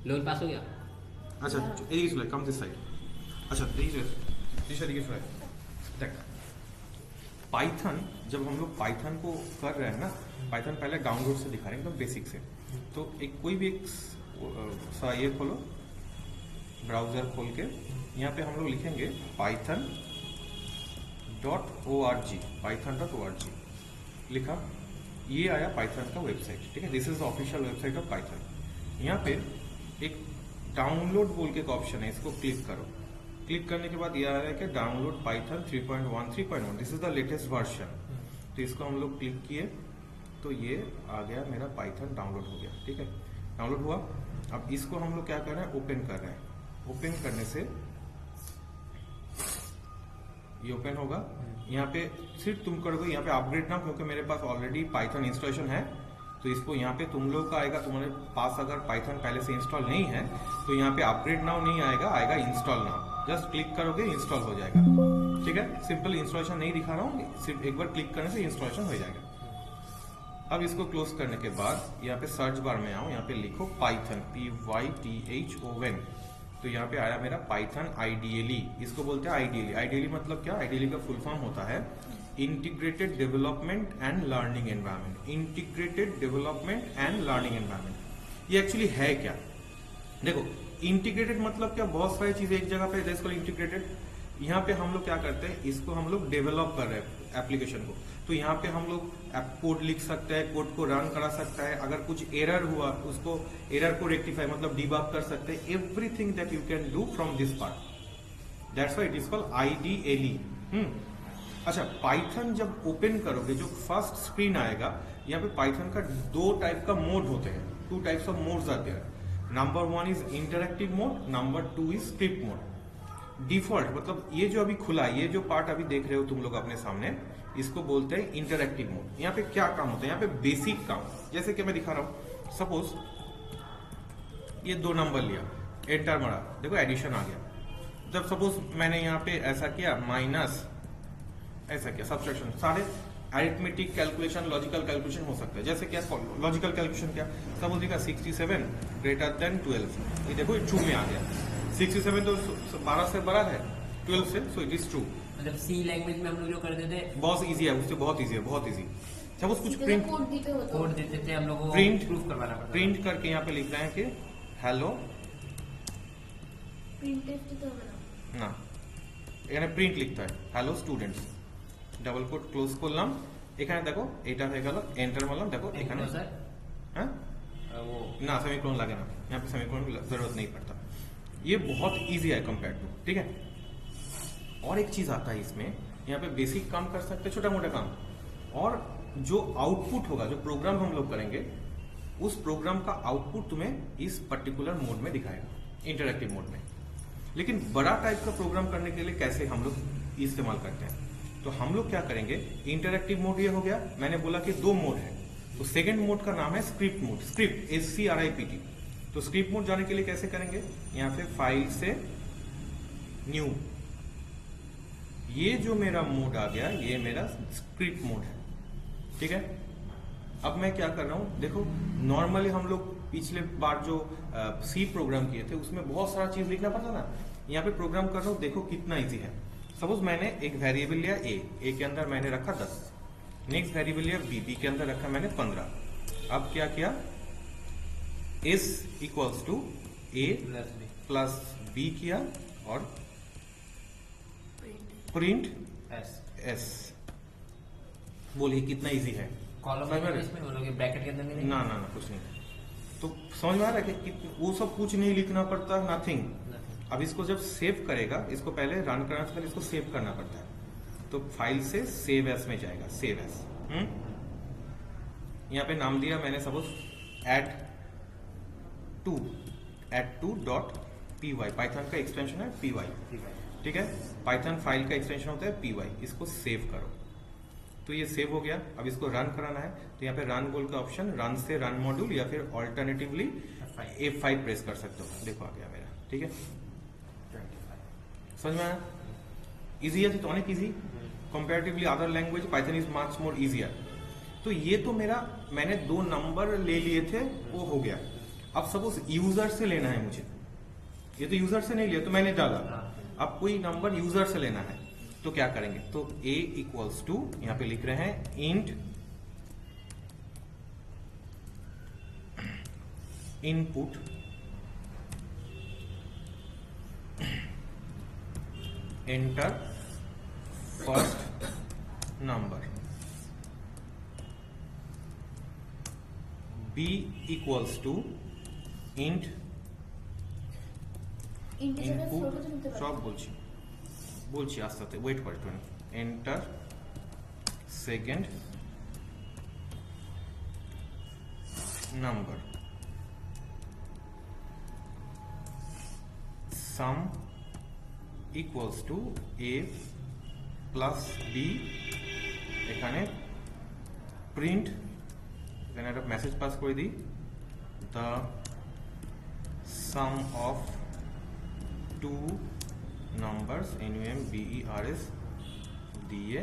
Level pass हो गया। আচ্ছা এদিকে চলে কাম দিস সাইড। अच्छा दिशा चले देख पाइथन। जब हम लोग पाइथन को कर रहे हैं ना, पाइथन पहले डाउनलोड से दिखा रहे हैं एकदम बेसिक से। तो एक कोई भी एक ये खोलो, ब्राउजर खोल के यहाँ पे हम लोग लिखेंगे python.org, python.org लिखा, ये आया पाइथन का वेबसाइट। ठीक है, this is the official website of Python. यहाँ पे एक डाउनलोड बोल के एक ऑप्शन है, इसको क्लिक करो। क्लिक करने के बाद ये आ रहा है कि download Python 3.1 3.1, this is the latest version. तो इसको हम लोग क्लिक किए तो ये आ गया, मेरा पाइथन डाउनलोड हो गया। ठीक है, डाउनलोड हुआ। अब इसको हम लोग क्या कर रहे हैं, ओपन कर रहे हैं। ओपन करने से ये ओपन होगा। यहाँ पे सिर्फ तुम करोगे यहाँ पे अपग्रेड ना, क्योंकि मेरे पास ऑलरेडी पाइथन इंस्टॉलेशन है। तो इसको यहाँ पे तुम लोग का आएगा, तुम्हारे पास अगर पाइथन पहले से इंस्टॉल नहीं है तो यहाँ पे अपग्रेड नाउ नहीं आएगा, आएगा इंस्टॉल नाउ। जस्ट क्लिक करोगे इंस्टॉल हो जाएगा। ठीक है, सिंपल इंस्टॉलेशन नहीं दिखा रहा हूँ, सिर्फ एक बार क्लिक करने से इंस्टॉलेशन हो जाएगा। अब इसको क्लोज करने के बाद यहाँ पे सर्च बार में आओ, यहाँ पे लिखो पाइथन, PYTHON। तो यहाँ पे आया मेरा पाइथन आईडीएलई। इसको बोलते हैं आईडीएलई। आईडीएलई मतलब क्या, आईडीएलई का फुल फॉर्म होता है integrated development and learning environment. Integrated development and learning environment ये एक्चुअली है क्या? देखो, इंटीग्रेटेड मतलब क्या, बहुत सारी चीजें एक जगह पे, इसको इंटीग्रेटेड। यहाँ पे हम लोग क्या करते हैं, इसको हम लोग डेवलप कर रहे हैं एप्लीकेशन को। तो यहाँ पे हम लोग कोड लिख सकते हैं, कोड को रन करा सकता है। अगर कुछ एरर हुआ उसको एरर को रेक्टिफाई मतलब डिबग कर सकते हैं। Everything that you can do from this part, that's why it is called IDLE. अच्छा, पाइथन जब ओपन करोगे जो फर्स्ट स्क्रीन आएगा, यहाँ पे पाइथन का दो टाइप का मोड होते हैं, 2 टाइप्स ऑफ मोड्स आते हैं। Number 1 is interactive mode, number 2 is script mode. Default मतलब ये जो अभी खुला, ये जो पार्ट अभी देख रहे हो तुम लोग अपने सामने, इसको बोलते हैं इंटरैक्टिव मोड। यहाँ पे क्या काम होता है, यहाँ पे बेसिक काम, जैसे कि मैं दिखा रहा हूं। सपोज ये 2 नंबर लिया, एंटर मारा, देखो एडिशन आ गया। जब सपोज मैंने यहाँ पे ऐसा किया, माइनस ऐसा किया, सब्ट्रैक्शन, सारे अरिथमेटिक कैलकुलेशन, लॉजिकल कैलकुलेशन हो सकता है। जैसे क्या लॉजिकल कैलकुलेशन, क्या सपोज देखा 67 ग्रेटर देन 12, ये देखो ये ट्रू में आ गया। 67 तो 12 से बड़ा है 12 से, सो इट इज ट्रू। मतलब सी लैंग्वेज में हम लोग जो करते थे बहुत इजी है, उससे बहुत इजी है, बहुत इजी। सपोज कुछ प्रिंट कोड देते थे हम लोग को, प्रिंट प्रूफ करवाना पड़ता था। प्रिंट करके यहाँ पे लिख रहे हैं कि हेलो না, এখানে প্রিন্ট লিখতে হয় hello students, double quote close করলাম। এখানে দেখো এটা হয়ে গেল, এন্টার মারলাম, দেখো এখানে हाँ वो ना सेमीकोलन लगे ना, यहाँ पे सेमीकोलन की जरूरत नहीं पड़ता। ये बहुत इजी है कंपेयर टू। ठीक है, और एक चीज आता है इसमें, यहाँ पे बेसिक काम कर सकते हैं, छोटा मोटा काम, और जो आउटपुट होगा, जो प्रोग्राम हम लोग करेंगे, उस प्रोग्राम का आउटपुट तुम्हें इस पर्टिकुलर मोड में दिखाएगा, इंटरैक्टिव मोड में। लेकिन बड़ा टाइप का प्रोग्राम करने के लिए कैसे हम लोग इस्तेमाल करते हैं, तो हम लोग क्या करेंगे, इंटरैक्टिव मोड ये हो गया। मैंने बोला कि 2 मोड है, तो सेकंड मोड का नाम है स्क्रिप्ट मोड, स्क्रिप्ट SCRIPT। तो स्क्रिप्ट मोड जाने के लिए कैसे करेंगे, यहाँ पे फाइल से न्यू, ये जो मेरा मोड आ गया, ये मेरा स्क्रिप्ट मोड है। ठीक है, अब मैं क्या कर रहा हूं, देखो नॉर्मली हम लोग पिछले बार जो सी प्रोग्राम किए थे उसमें बहुत सारा चीज लिखना पड़ता ना, यहाँ पे प्रोग्राम कर रहा हूं, देखो कितना इजी है। सपोज मैंने एक वेरिएबल लिया ए के अंदर मैंने रखा 10, नेक्स्ट वेरिएबल लिया बी के अंदर रखा मैंने 15। अब क्या किया, S equals to A plus B किया और प्रिंट S। बोलिए कितना इजी है। कॉलम में ब्रैकेट के अंदर नहीं, ना ना ना कुछ नहीं। तो समझ में आ रहा है कि वो सब कुछ नहीं लिखना पड़ता, नथिंग। अब इसको जब सेव करेगा, इसको पहले रन करना से पहले इसको सेव करना पड़ता है। तो फाइल से सेव एस में जाएगा, सेव एस। यहाँ पे नाम दिया मैंने सपोज add2.py, पाइथन का एक्सटेंशन है py। ठीक है, पाइथन फाइल का एक्सटेंशन होता है py। इसको सेव करो, तो ये सेव हो गया। अब इसको रन कराना है, तो यहाँ पे रन बोल का ऑप्शन, रन से रन मॉड्यूल या फिर ऑल्टरनेटिवली F5 प्रेस कर सकते हो। देखो आ गया मेरा। ठीक है, समझ में आया, इजी है तो अनेक easy. Comparatively other language Python is much more easier. तो ये तो मेरा मैंने 2 नंबर ले लिए थे, वो हो गया। अब सपोज यूजर से लेना है मुझे, ये तो यूजर से नहीं लिया तो मैंने डाला, अब कोई नंबर यूजर से लेना है तो क्या करेंगे, तो a इक्वल्स टू यहां पे लिख रहे हैं int input enter first number, b equals to int input সব বলছি আস্তে আস্তে ওয়েট করে একটু, enter second number, sum equals to a plus b, এখানে প্রিন্ট, এখানে একটা মেসেজ পাস করে দিই, the sum of two numbers NUMBERS দিয়ে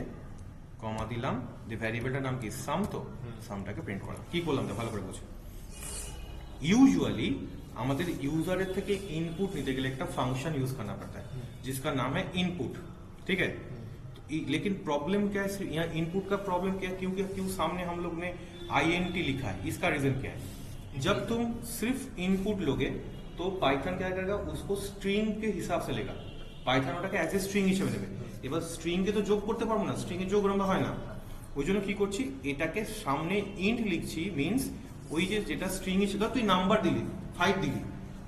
কমা দিলাম, যে ভ্যারিয়েবলটার নাম কি সাম, তো সামটাকে প্রিন্ট করলাম। কি করলাম তো ভালো করে বোঝো, यूजुअली আমাদের यूजर থেকে इनपुट নিতে गले একটা फंक्शन यूज करना पड़ता है जिसका नाम है इनपुट, ठीक है। तो लेकिन प्रॉब्लम क्या है, यहाँ इनपुट का प्रॉब्लम क्या है, क्यों सामने हम लोग ने INT लिखा है, इसका रीजन क्या है, जब तुम सिर्फ इनपुट लोगे तो पाइथन क्या करेगा, उसको स्ट्रिंग के हिसाब से लेगा, পাইথন ওটাকে অ্যাজ এ স্ট্রিং হিসেবে নেবে। এবার স্ট্রিং কে তো যোগ করতে পারবো না, স্ট্রিং এ যোগ লম্বা হয় না, ওই জন্য কি করছি, এটাকে সামনে ইন্ট লিখছি, মিনস ওই যে যেটা স্ট্রিং হিসেবে তুই নাম্বার দিলি 5 দিলি,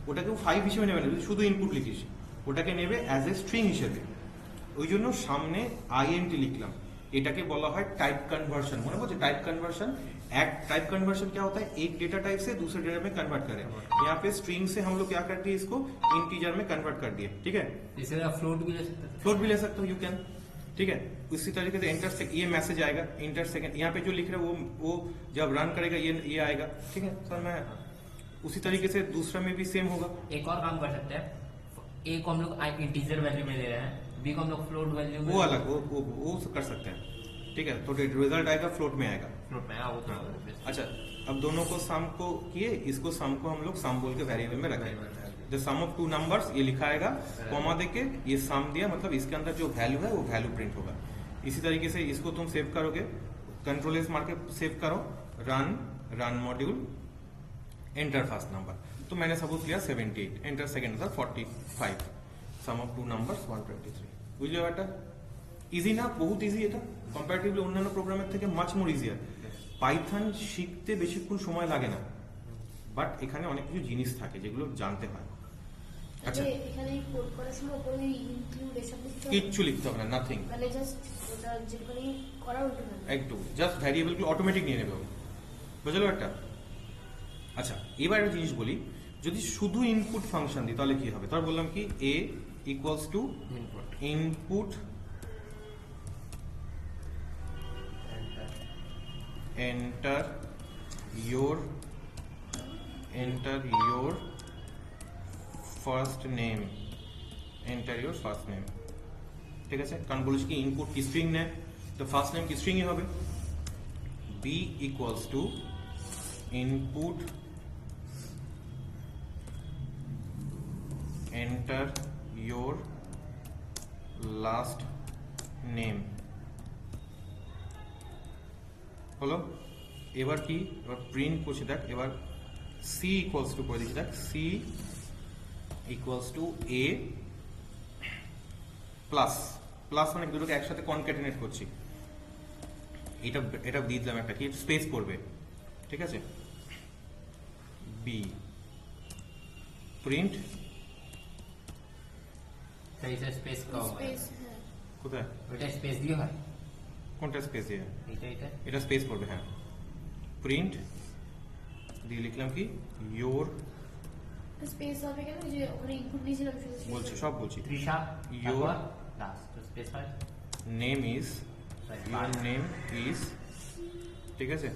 ওটাকে 5 হিসেবে নেবে না, শুধু ইনপুট লিখিস ওটাকে নেবে অ্যাজ এ স্ট্রিং হিসেবে, ওই জন্য সামনে INT লিখলাম। এটাকে বলা হয় टाइप कन्वर्शन, মনে পড়ছে टाइप कन्वर्शन। एक टाइप कन्वर्शन क्या होता है, एक डेटा टाइप से दूसरे डेटा में कन्वर्ट करें, यहाँ पे स्ट्रिंग से हम लोग क्या कर दिए, इसको इंटीजर में कन्वर्ट कर दिए, ठीक है। जैसे आप फ्लोट भी ले सकते हैं, फ्लोट भी ले सकते हो, यू कैन, ठीक है। उसी तरीके से इंटर ये मैसेज आएगा, इंटर सेकेंड, यहाँ पे जो लिख रहे हैं वो जब रन करेगा ये आएगा, ठीक है सर। मैं उसी तरीके से दूसरा में भी सेम होगा। एक और काम कर सकते हैं, ए को हम लोग इंटीजर वैल्यू में दे रहे हैं, बी को हम लोग फ्लोट वैल्यू में, वो अलग वो कर सकते हैं, ठीक है। तो रिजल्ट आएगा फ्लोट में आएगा, फ्लोट में वो तो अच्छा। अब दोनों को सम को किए, इसको सम को हम लोग सम बोल के वेरिएबल में रखेंगे, the sum of two numbers ये लिखा आएगा, कॉमा देके ये सम दिया, मतलब इसके अंदर जो वैल्यू है वो वैल्यू प्रिंट होगा। इसी तरीके से इसको तुम सेव करोगे, कंट्रोल एस मार के सेव करो, run module, enter first number, तो मैंने सपोज लिया 78, एंटर सेकेंड था 45, सम ऑफ टू नंबर्स 123, বুঝলে এটা ইজি না, বহুত ইজি, এটা কম্পারেটিভলি অন্যান্য প্রোগ্রামের থেকে মাচ মোর ইজিয়ার। পাইথন শিখতে বেশিক্ষণ সময় লাগে না, বাট এখানে অনেক কিছু জিনিস থাকে যেগুলো জানতে হয়। আচ্ছা, এখানে কোড করার সময় উপরে ইনক্লুড এসব কিচ্ছু লিখতে হবে না, নাথিং, মানে জাস্ট ওটা যেখানে করা উল্টো না, একটু জাস্ট ভ্যারিয়েবলগুলো অটোমেটিক নিয়ে নেবে, বুঝলো একটা। আচ্ছা, এবার একটা জিনিস বলি, যদি শুধু ইনপুট ফাংশন দিই তাহলে কি হবে, তার বললাম কি a equals two input enter your first name, ঠিক আছে। কারণ বলেছি কি ইনপুট কি স্ট্রিং নেয়, তো ফার্স্ট নেম কি স্ট্রিংই হবে। b equals two input enter your last name, হলো। এবার কি, এবার প্রিন্ট করছি, দেখ এবার c ইকুয়ালস টু করে দিচ্ছি, দেখ c equals to a plus plus, মানে দুটোকে একসাথে কনক্যাটিনেট করছি, এটা দিয়ে দিলাম একটা কি স্পেস পড়বে, ঠিক আছে। b প্রিন্ট, सही से स्पेस का होगा, স্পেস, হ্যাঁ কোথায় ওটা স্পেস দিয়ে হয়, কোনটা স্পেস দিয়ে, এটা এটা স্পেস পড়বে, হ্যাঁ। প্রিন্ট দিয়ে লিখলাম কি ইয়োর, স্পেস হবে কেন, যে ওখানে ইনপুট দিয়েছিলাম শুধু space বলছি হবে। সব বলছি, त्रिशा Your लास्ट तो स्पेस হয়, name is, your name is, ঠিক আছে।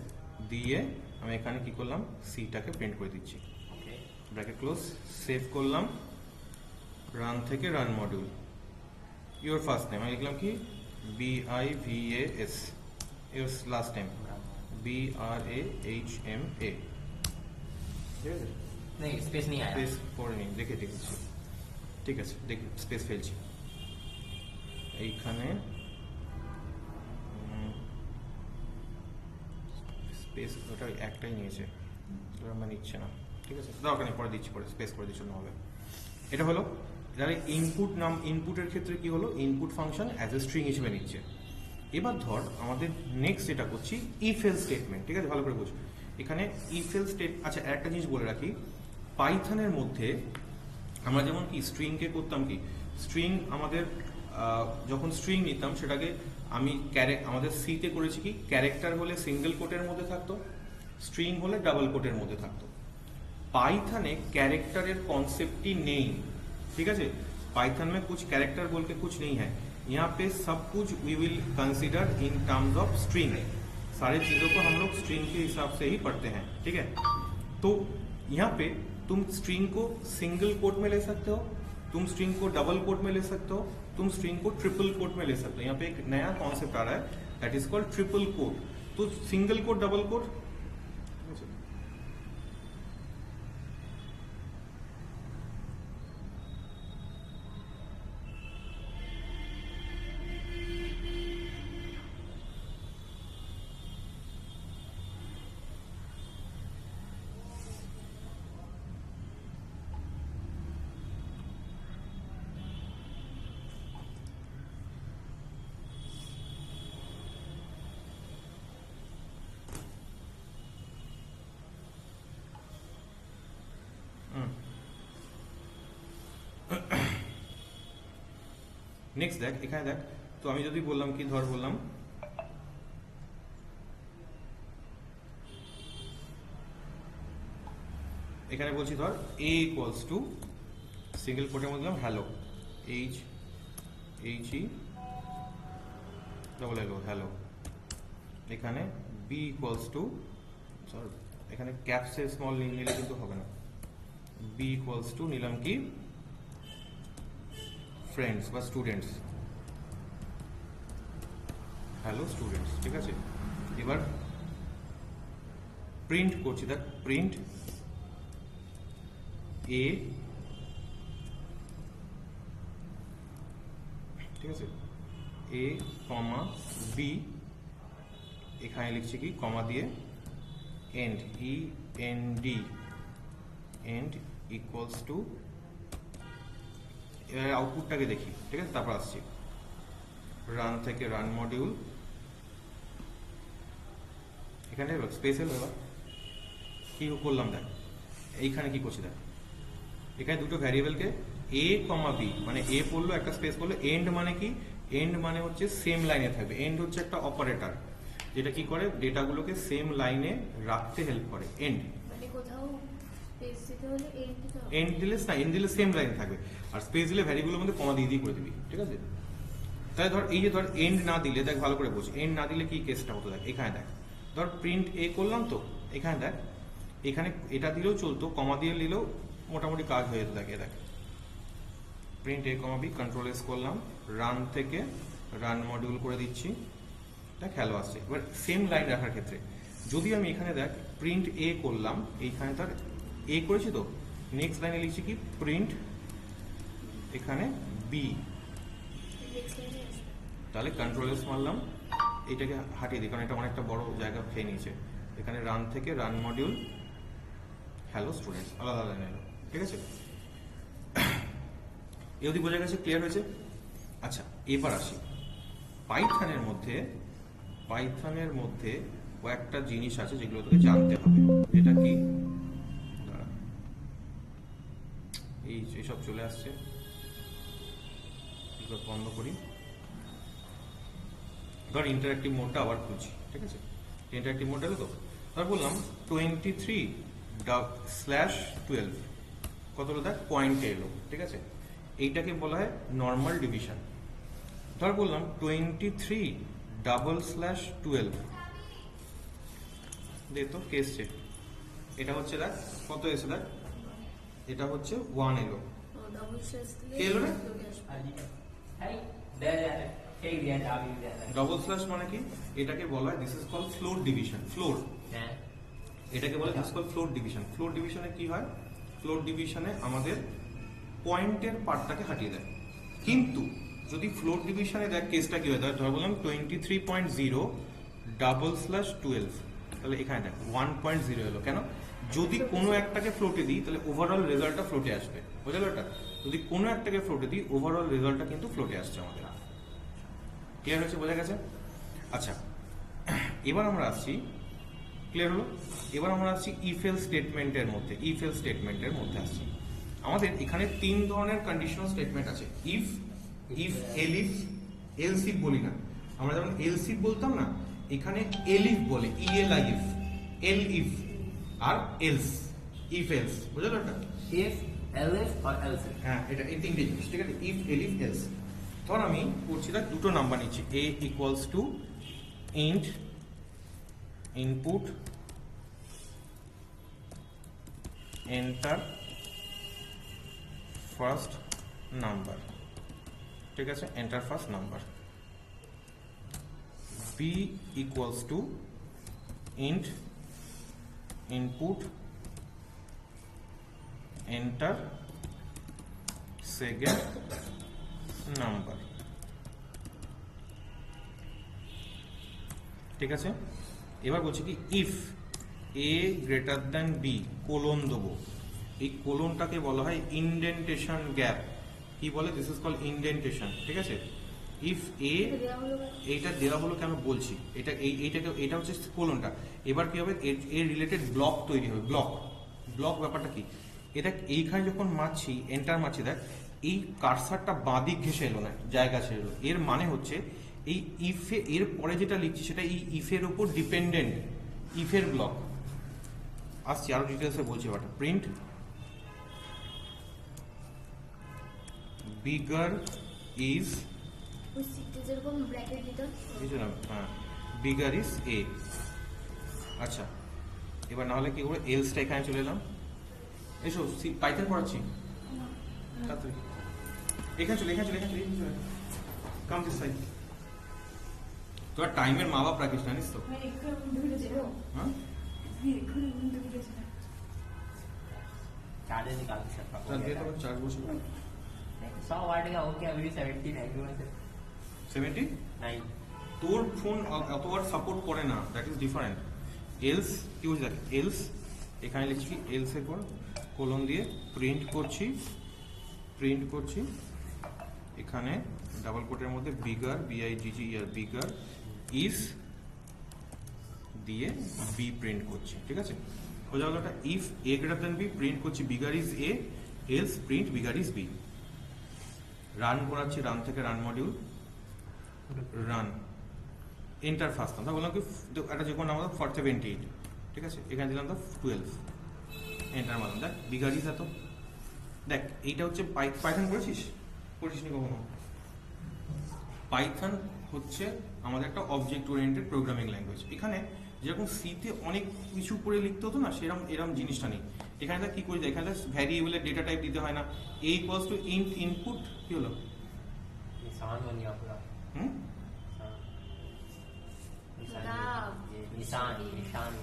দিয়ে আমি এখানে কি করলাম, সিটাকে প্রিন্ট করে দিচ্ছি, ওকে ব্র্যাকেট ক্লোজ, সেভ করলাম, রান থেকে run module, your first name আমি লিখলাম কি BIVAS, your last name BRAHMA, ঠিক আছে। नहीं स्पेस नहीं आया স্পেস করে নিন, দেখে দেখছি, ঠিক আছে দেখি স্পেস ফেলছি এইখানে, স্পেস ওটা একটাই নিয়েছে, ওটা আমার নিচ্ছে না, ঠিক আছে দরকার নেই, পরে দিচ্ছি, পরে স্পেস করে দিচ্ছি হবে। এটা হলো তাহলে ইনপুট নাম, ইনপুটের ক্ষেত্রে কি হলো, input function as a string হিসেবে নিচ্ছে। এবার ধর আমাদের নেক্সট যেটা করছি ইফ এলস স্টেটমেন্ট, ঠিক আছে ভালো করে বুঝ। এখানে ইফ এলস স্টেট, আচ্ছা একটা জিনিস বলে রাখি, পাইথনের মধ্যে আমরা যেমন কি স্ট্রিংকে করতাম কি, স্ট্রিং আমাদের যখন স্ট্রিং নিতাম সেটাকে আমি আমাদের সিতে করেছি কি, ক্যারেক্টার হলে সিঙ্গেল কোটের মধ্যে থাকতো, স্ট্রিং হলে ডাবল কোটের মধ্যে থাকতো। पाइथन कैरेक्टर कॉन्सेप्ट ही नहीं, ठीक है। पाइथन में कुछ कैरेक्टर बोल के कुछ नहीं है, यहाँ पे सब कुछ we will consider in terms of string. सारी चीजों को हम लोग स्ट्रिंग के हिसाब से ही पढ़ते हैं, ठीक है। तो यहाँ पे तुम स्ट्रिंग को सिंगल कोट में ले सकते हो, तुम स्ट्रिंग को डबल कोट में ले सकते हो, तुम स्ट्रिंग को ट्रिपल कोट में ले सकते हो। यहाँ पे एक नया कॉन्सेप्ट आ रहा है that is called triple quote. तो single quote, double quote, next देख এখানে দেখ। তো আমি যদি বললাম কি, ধর বললাম এখানে বলছি ধর a ইকুয়ালস টু সিঙ্গেল কোটের মধ্যে দিলাম hello, H H E double L O hello. এখানে b ইকুয়ালস টু, সরি এখানে ক্যাপসে স্মল নিলে কিন্তু হবে না, b ইকুয়ালস টু নিলাম কি फ्रेंड्स বা স্টুডেন্টস, হ্যালো স্টুডেন্টস, ঠিক আছে। এবার প্রিন্ট করছি, দেখ প্রিন্ট এ, ঠিক আছে, এ কমা বি, এখানে লিখছি কি কমা দিয়ে end, E N D, end equals to, এবার আউটপুটটাকে দেখি, ঠিক আছে, তারপর আসছি রান থেকে রান মডিউল, এখানে স্পেশাল এবার কি করলাম দেখ, এইখানে কি করছি দেখ, এখানে দুটো ভ্যারিয়েবলকে এ কমা বি, মানে এ পড়লো একটা স্পেস পড়লো, এন্ড মানে কি, এন্ড মানে হচ্ছে সেম লাইনে থাকবে, এন্ড হচ্ছে একটা অপারেটর যেটা কি করে ডেটাগুলোকে সেম লাইনে রাখতে হেল্প করে। এন্ড মানে কোথাও স্পেস দিতে হলে এন্ড দিতে হবে, এন্ড দিলে না, এন্ড দিলে সেম লাইন থাকবে, আর স্পেস দিলে ভ্যারিয়েবলের মধ্যে কমা দিয়ে করে দিবি, ঠিক আছে। তাহলে ধর এই যে ধর এন্ড না দিলে, দেখ ভালো করে বোঝ, এন্ড না দিলে কি কেসটা হতো দেখ, এখানে দেখ ধর প্রিন্ট এ করলাম, তো এখানে দেখ, এখানে এটা দিলেও চলতো, কমা দিয়ে নিলেও মোটামুটি কাজ হয়ে যেত, দেখ দেখ প্রিন্ট এ কমা বি, কন্ট্রোল এস করলাম, রান থেকে রান মডিউল করে দিচ্ছি, দেখ হ্যালো আসছে। এবার সেম লাইন রাখার ক্ষেত্রে যদি আমি এখানে দেখ প্রিন্ট এ করলাম, এইখানে তার এ করেছি, তো নেক্সট লাইনে লিখছি কি প্রিন্ট এখানে বি, তাহলে কন্ট্রোল এস মারলাম, এটাকে হাটিয়ে দিই কারণ এটা অনেকটা বড় জায়গা খেয়ে নিয়েছে। এখানে রান থেকে রান মডিউল হ্যালো স্টুডেন্টস, আলাদা লাইনে এলো, ঠিক আছে। এ অবধি বোঝা গেছে, ক্লিয়ার হয়েছে। আচ্ছা এবার আসি পাইথনের মধ্যে কয়েকটা জিনিস আছে যেগুলো তোকে জানতে হবে, যেটা কি এইসব চলে আসছে, বন্ধ করি, ধর ইন্টারঅ্যাক্টিভ মোডটা আবার খুঁজছি, ঠিক আছে। ইন্টারঅ্যাক্টিভ মোডটা তো ধর বললাম 23/12 কতটা দেখ পয়েন্টে এলো, ঠিক আছে। এইটাকে বলা হয় নর্মাল ডিভিশন। ধর বললাম 23/12 দে তো কে এসছে, এটা হচ্ছে দেখ কত এসে, দেখ এটা হচ্ছে 1 এলো, ডবল স্ল্যাশ দিলে কে এলো রে? ডবল স্ল্যাশ মানে কি, এটাকে বলা হয় this is called floor division. Floor, এটাকে বলে this called floor division. Floor ডিভিশনে কি হয়, ফ্লোট ডিভিশনে আমাদের পয়েন্টের পার্টটাকে হাটিয়ে দেয়। কিন্তু যদি ফ্লোট ডিভিশনে দেখ কেসটা কি হয়, ধর বললাম 23.0 /12, তাহলে এখানে দেখ 1.0 এলো। কেন? যদি কোনো একটাকে ফ্লোটে দিই তাহলে ওভারঅল রেজাল্টটা ফ্লোটে আসবে, বুঝলো এটা? যদি কোনো একটাকে ফ্লোটে দিই ওভারঅল রেজাল্টটা কিন্তু ফ্লোটে আসছে আমাদের। ক্লিয়ার হয়েছে? বোঝা গেছে? আচ্ছা, এবার আমরা আসছি, ক্লিয়ার হলো? এবার আমরা আসছি ইফ এলস স্টেটমেন্টের মধ্যে। ইফ এলস স্টেটমেন্টের মধ্যে আসছি, আমাদের এখানে তিন ধরনের কন্ডিশনাল স্টেটমেন্ট আছে। ইফ, এলিফ, এলস ইফ বলি না আমরা, যেমন এলস ইফ বলতাম না, এখানে এলিফ বলে, ELIF, এল ইফ আর এলস, ইফ এলস, বুঝলো এটা? if else or else if। হ্যাঁ, এটা এই তিনটে জিনিস, ঠিক আছে? If, elif, else. ধর আমি করছি দেখ দুটো নাম্বার নিচ্ছি, a equals to int input enter first number, ঠিক আছে? Enter first number. b equals to int input enter second number, ঠিক আছে? এবার বলছি কি if a greater than b colon দেবো, এই কোলনটাকে বলা হয় ইনডেন্টেশন গ্যাপ। কি বলে? দিস ইজ কল্ড ইনডেন্টেশন, ঠিক আছে? ইফ a, দেওয়া হলো এইটা দেওয়া হলো কেন বলছি, এটা হচ্ছে কোলনটা। এবার কি হবে? এর রিলেটেড ব্লক তৈরি হবে। ব্লক ব্যাপারটা কি? এটা এইখানে যখন মারছি, এন্টার মারছি, দেখ এই কারসারটা বাঁদিক ঘেসে এলো না, জায়গা ছেড়ে এলো। এর মানে হচ্ছে এই ইফে এর পরে যেটা লিখছি সেটা এই ইফের উপর ডিপেন্ডেন্ট, ইফের ব্লক। আসছি আরো ডিটেলসে বলছি। ব্যাপারটা প্রিন্ট বিগার ইজ, ওই সিটে যেরকম ব্র্যাকেট দিত, বুঝলাম, হ্যাঁ, বিগার ইজ এ। আচ্ছা, এবার না হলে কি করবো, এলসটা এখানে চলে এলাম। এসো, পাইথন পড়াচ্ছি, তাড়াতাড়ি এখানে চলে কাম দিস সাইড। তোর টাইমের মা বাপ রাখিস, জানিস তো? হ্যাঁ, चार्जर निकाल सकता তার দিয়ে তো চার্জ বসে 100 वाट का हो गया, अभी भी 79 से 70। 9। তোর ফোন অতবার সাপোর্ট করে না, দ্যাট ইজ ডিফারেন্ট। এলস কি বলছি দেখ, এলস এখানে লিখছি, এলস এর পর কোলন দিয়ে প্রিন্ট করছি এখানে ডাবল কোটের মধ্যে বিগার, BIGGER, বিগার ইজ দিয়ে বি প্রিন্ট করছি, ঠিক আছে? বোঝা গেল? If a greater than b print করছি bigger is a, else print bigger is b। Run করাচ্ছি, রান থেকে run module, run enter first নাম, বললাম কি একটা যে কোনো নাম 478, ঠিক আছে? এখানে দিলাম তো 12, এন্টার মারলাম। দেখ বিগার ইজ এত। দেখ এইটা হচ্ছে পাইথন করেছিস নি কখনো? পাইথন হচ্ছে আমাদের একটা অবজেক্ট ওরিয়েন্টেড প্রোগ্রামিং ল্যাঙ্গুয়েজ। এখানে যেরকম সিতে অনেক কিছু করে লিখতে হতো না, এরকম জিনিসটা নেই। এখানে কি করে যায়, এখানে ভ্যারিয়েবলের ডেটা টাইপ দিতে হয় না। a equals to int input, কি হলো? निशान बन गया पूरा। হুম, निशान निशान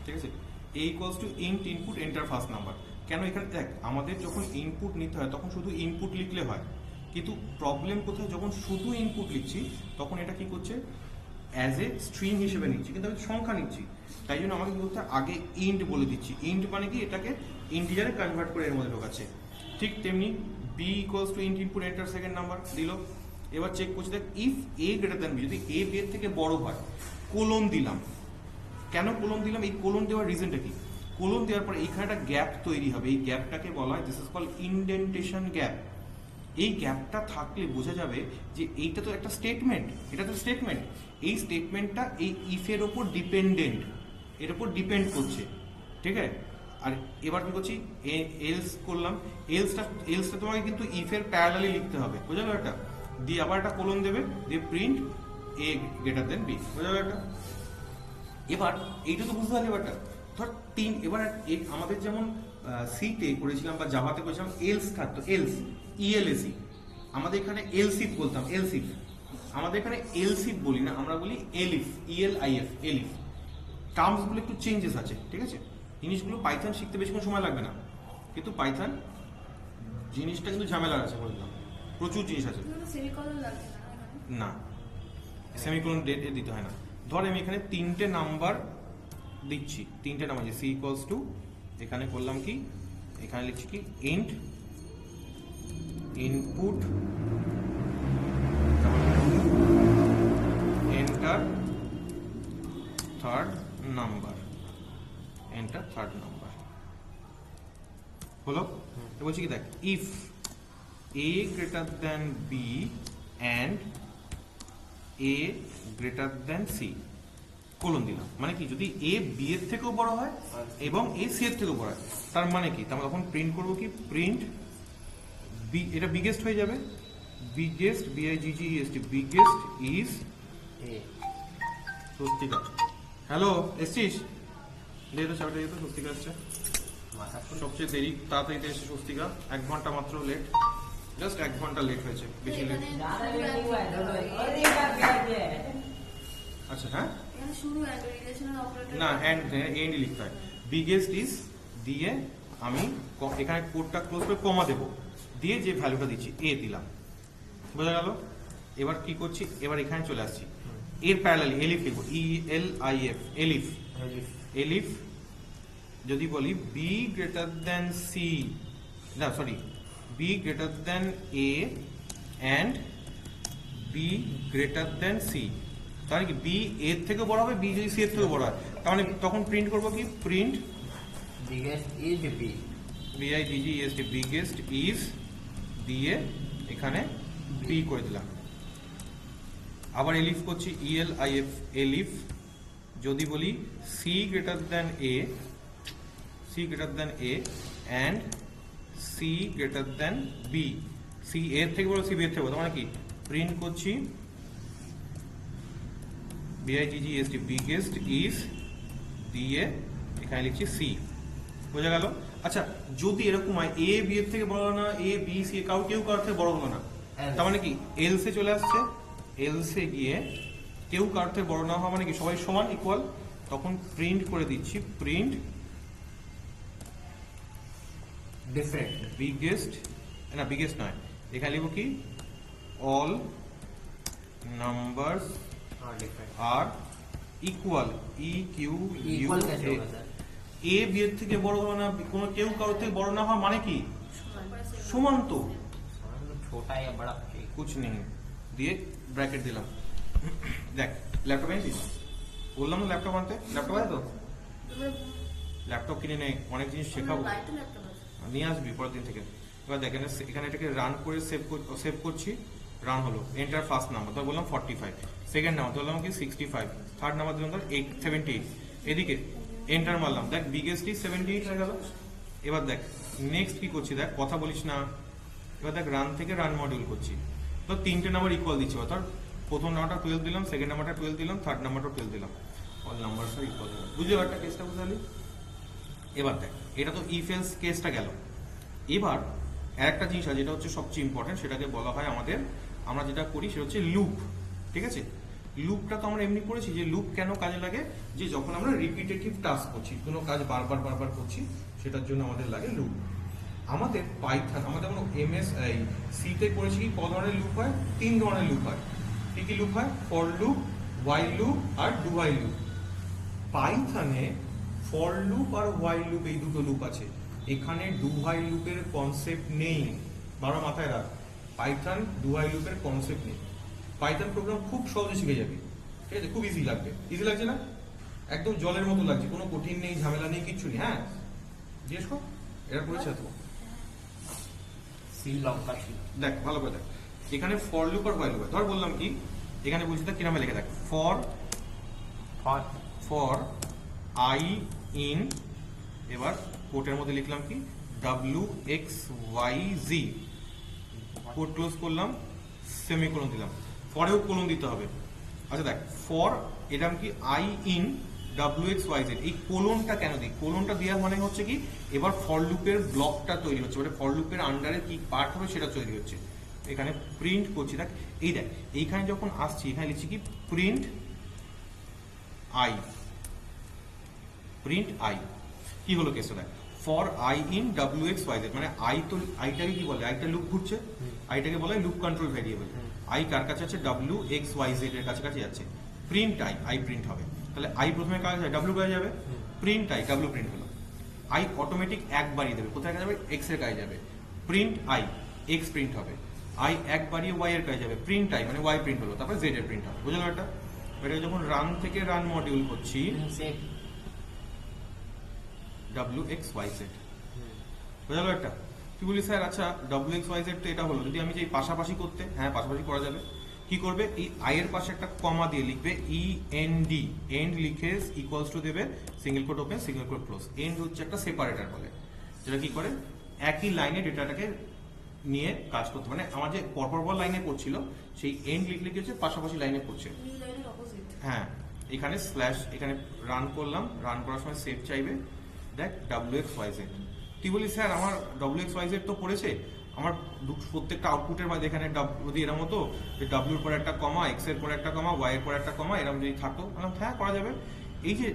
ঠিক আছে? a equals to int input enter first number. কেন? এখানে দেখ আমাদের যখন ইনপুট নিতে হয় তখন শুধু ইনপুট লিখলে হয়, কিন্তু প্রবলেম কোথায়, যখন শুধু ইনপুট লিখছি তখন এটা কি করছে, অ্যাজ এ স্ট্রিং হিসেবে নিচ্ছি, কিন্তু আমি সংখ্যা নিচ্ছি। তাই জন্য আমাকে কি করতে হয়, আগে ইন্ট বলে দিচ্ছি। ইন্ট মানে কি, এটাকে ইন্টিজারে কনভার্ট করে এর মধ্যে ঢোকাচ্ছে। ঠিক তেমনি b equals to int input enter second number দিল। এবার চেক করছি, দেখ if a greater than b, যদি a b এর থেকে বড় হয়, কোলন দিলাম। কেন কোলন দিলাম? এই কোলন দেওয়ার রিজনটা কি? কোলন দেওয়ার পরে এইখানে একটা গ্যাপ তৈরি হবে, এই গ্যাপটাকে বলা হয়, this is called indentation gap. এই গ্যাপটা থাকলে বোঝা যাবে যে এইটা তো একটা স্টেটমেন্ট, এটা তো স্টেটমেন্ট, এই স্টেটমেন্টটা এই ইফের ওপর ডিপেন্ডেন্ট, এর উপর ডিপেন্ড করছে, ঠিক আছে? আর এবার কি করছি, এলস করলাম। এলসটা তোমাকে কিন্তু ইফের প্যারালালি লিখতে হবে, বোঝা গেল? এটা দিয়ে আবার একটা কোলন দেবে, দিয়ে print a greater than b, বোঝা গেল? এটা এবার এইটা তো বুঝতে পারলি। এবারটা ধর এবার আমাদের যেমন সিতে করেছিলাম বা জাভাতে করেছিলাম এলস থাকতো, এলস ELSE, আমাদের এখানে এলসিফ বলতাম, এলসিফ। আমাদের এখানে এলসিফ বলি না, আমরা বলি এলিফ, ELIF, এলিফ। টার্মস গুলো একটু চেঞ্জেস আছে, ঠিক আছে? জিনিসগুলো পাইথন শিখতে বেশিক্ষণ সময় লাগবে না, কিন্তু পাইথন জিনিসটা কিন্তু ঝামেলার আছে, বললাম প্রচুর জিনিস আছে। সেমিকলন লাগছে না এখানে? না, সেমিকোলন ডেট দিতে হয় না। ধর আমি এখানে 3টে নাম্বার দিচ্ছি, 3টে নাম্বার যে সি ইকুয়ালস টু, এখানে করলাম কি, এখানে লিখছি কি int input enter third number, enter third number হলো। বলছি কি দেখ, if a greater than b and a greater than c, colon দিলাম, মানে কি যদি a b এর থেকেও বড় হয় এবং a c এর থেকেও বড় হয়, তার মানে কি, তার তখন প্রিন্ট করব কি, প্রিন্ট b, এটা বিগেস্ট হয়ে যাবে, biggest biggest, biggest is A Swastika. Hello, এসছিস? যেহেতু চাবিটা যেহেতু স্বস্তিকা আসছে, মাথা সবচেয়ে দেরি তাড়াতাড়ি এসে স্বস্তিকা, 1 ঘন্টা মাত্র লেট, জাস্ট 1 ঘন্টা লেট হয়েছে, বেশি লেট। আচ্ছা হ্যাঁ, এখানে শুরু অ্যান্ড রিলেশনাল অপারেটর না এন্ড লিখতে হয়, বিগেস্ট ইজ দিয়ে আমি এখানে কোডটা ক্লোজ করে কমা দেবো, দিয়ে যে ভ্যালুটা দিচ্ছি এ দিলাম, বোঝা গেল? এবার কি করছি, এবার এখানে চলে আসছি, এর প্যারালালি এলিফ লিখবো, ELIF, এলিফ, এলিফ যদি বলি বি গ্রেটার দেন সি, না sorry, B greater than A and B greater than C, তাহলে কি বি এর থেকে বড় হবে, বি যদি সি এর থেকে বড় হয়, তাহলে তখন প্রিন্ট করবো কি, print biggest is B BIGGEST, biggest is দিয়ে এখানে বি করে দিলাম। আবার এলিফ করছি, ELIF, এলিফ যদি বলি C greater than A, C greater than A and C greater than B, C এর থেকে বড়, সি বি এর থেকে বড়, মানে কি প্রিন্ট করছি BIGGEST, বিগেস্ট ইজ দিয়ে এখানে লিখছি সি, বোঝা গেল? আচ্ছা যদি এরকম হয় এ বি এর থেকে বড় না, এ বি সি কেউ কারোর থেকে বড় হলো না, তার মানে কি এলসে চলে আসছে, এলসে গিয়ে কেউ কারোর থেকে বড় না হওয়া মানে কি সবাই সমান ইকুয়াল, তখন প্রিন্ট করে দিচ্ছি, প্রিন্ট different বিগেস্ট, না বিগেস্ট নয়, এখানে লিখব কি অল নাম্বারস different আর ইকুয়াল, ইকিউ ইউ equal कैसे होगा सर এ বি এর থেকে বড় হলো না, কোনো কেউ কারোর থেকে বড় না হওয়া মানে কি সমান, তো छोटा या बड़ा কুছ নেই দিয়ে ব্র্যাকেট দিলাম। দেখ ল্যাপটপ এনেছিস, বললাম না ল্যাপটপ আনতে, ল্যাপটপ আছে তো, ল্যাপটপ কিনে নে, অনেক জিনিস শেখাবো, লাইটে ল্যাপটপ আছে নিয়ে আসবি পরের দিন থেকে। এবার দেখ এখানে এটাকে রান করে সেভ করছি, রান হলো, এন্টার ফার্স্ট নাম্বার ধর বললাম 45, সেকেন্ড নাম্বার ধরলাম কি 65, থার্ড নাম্বার দিলাম ধর 78, এদিকে এন্টার মারলাম, দেখ বিগেস্ট ইজ 78 হয়ে গেল। এবার দেখ নেক্সট কি করছি, দেখ কথা বলিস না, এবার দেখ রান থেকে রান মডিউল করছি, তো 3টে নাম্বার ইকুয়াল দিচ্ছি, অর্থাৎ প্রথম নাম্বারটা 12 দিলাম, সেকেন্ড নাম্বারটা 12 দিলাম, থার্ড নাম্বারটা 12 দিলাম, অল নাম্বার ইকুয়াল দিলাম, বুঝলি একটা কেসটা বুঝলি? এবার দেখ এটা তো ইফ এলস কেসটা গেল। এবার আরেকটা জিনিস আছে যেটা হচ্ছে সবচেয়ে ইম্পর্টেন্ট, সেটাকে বলা হয় আমাদের, আমরা যেটা করি সেটা হচ্ছে লুপ, ঠিক আছে? লুপটা তো আমরা এমনি করেছি, যে লুপ কেন কাজে লাগে, যে যখন আমরা রিপিটেটিভ টাস্ক করছি, কোনো কাজ বারবার করছি, সেটার জন্য আমাদের লাগে লুপ। আমাদের পাইথন, আমাদের MS সি তে করেছি কি, ক ধরনের লুপ হয়, 3 ধরনের লুপ হয়। কি কি লুপ হয়, ফর লুপ, হোয়াইল লুপ আর ডু হোয়াইল লুপ। পাইথনে ফর লুপ আর হোয়াইল লুপ এই দুটো লুপ আছে, এখানে ডু হোয়াইল লুপের কনসেপ্ট নেই, বারো মাথায় রাখ, পাইথন ডু হোয়াইল লুপের কনসেপ্ট নেই। পাইথন প্রোগ্রাম খুব সহজে শিখে যাবে, ঠিক আছে, খুব ইজি লাগবে, ইজি লাগছে না, একদম জলের মতো লাগছে, কোনো কঠিন নেই, ঝামেলা নেই, কিচ্ছু নেই। হ্যাঁ জিজ্ঞেস কর, এটা করেছে তো, সি লঙ্কা সি দেখ ভালো করে দেখ, এখানে ফর লুপ আর হোয়াইল লুপ, ধর বললাম কি, এখানে বলছি দেখ কিরকম লিখে দেখ, ফর আই ইন, এবার কোটের মধ্যে লিখলাম কি WXYZ, কোট ক্লোজ করলাম, সেমিকোলন দিলাম, ফরেও কোলন দিতে হবে। আচ্ছা দেখ ফর এরকম কি আই ইন WXYZ, এই কোলনটা কেন দিই, কোলনটা দেওয়ার মানে হচ্ছে কি, এবার ফর লুপের ব্লকটা তৈরি হচ্ছে, মানে ফর লুপের আন্ডারে কি পার্ট হবে সেটা তৈরি হচ্ছে। এখানে প্রিন্ট করছি, দেখ এই দেখ এইখানে যখন আসছি, এখানে লিখছি কি প্রিন্ট আই, কি হলো কেসটা দেখ, for I in W X Y Z, মানে আই তো আইটাকে কি বলে, আইটা লুপ ঘুরছে, আইটাকে বলে লুপ কন্ট্রোল ভ্যারিয়েবল। আই কার কাছে আছে, ডাব্লিউ এক্স ওয়াই জেড এর কাছে যাচ্ছে। প্রিন্ট আই, আই প্রিন্ট হবে, তাহলে আই প্রথমে কাজ হয় ডাব্লিউ কাজে যাবে, প্রিন্ট আই, ডাব্লিউ প্রিন্ট হলো। আই অটোমেটিক এক বাড়িয়ে দেবে, কোথায় কাজে যাবে, এক্স এর কাজে যাবে, প্রিন্ট আই, এক্স প্রিন্ট হবে। আই এক বাড়িয়ে ওয়াই এর কাজে যাবে, প্রিন্ট আই মানে ওয়াই প্রিন্ট হলো, তারপরে জেড এর প্রিন্ট হবে। বুঝলো এটা? এটা যখন রান থেকে রান মডিউল করছি save W X Y Z, বুঝলো একটা? কি বলি স্যার, আচ্ছা ডাব্লিউ এক্স ওয়াই জেড তো এটা হলো, যদি আমি চাই পাশাপাশি করতে, হ্যাঁ পাশাপাশি করা যাবে। কি করবে, এই আই এর পাশে একটা কমা দিয়ে লিখবে ই এন ডি, এন্ড লিখে ইকুয়ালস টু দেবে single quote open single quote close. End হচ্ছে একটা সেপারেটর বলে, যেটা কি করে একই লাইনে ডেটাটাকে নিয়ে কাজ করতে, মানে আমার যে পরপর লাইনে করছিল সেই এন্ড লিখলে কি হচ্ছে পাশাপাশি লাইনে করছে। হ্যাঁ, এখানে স্ল্যাশ, এখানে রান করলাম, রান করার সময় সেভ চাইবে, দেখ ডাব্লিউ এক্স ওয়াই জেড। তুই বলি স্যার আমার ডাব্লিউ এক্স ওয়াই জেড তো পড়েছে, আমার প্রত্যেকটা আউটপুটের মাঝে এখানে যদি এরকম হতো যে ডাব্লিউর পরে একটা কমা, এক্স এর পরে একটা কমা, ওয়াই এর পরে একটা কমা, এরকম যদি থাকতো, হ্যাঁ করা যাবে। এই যে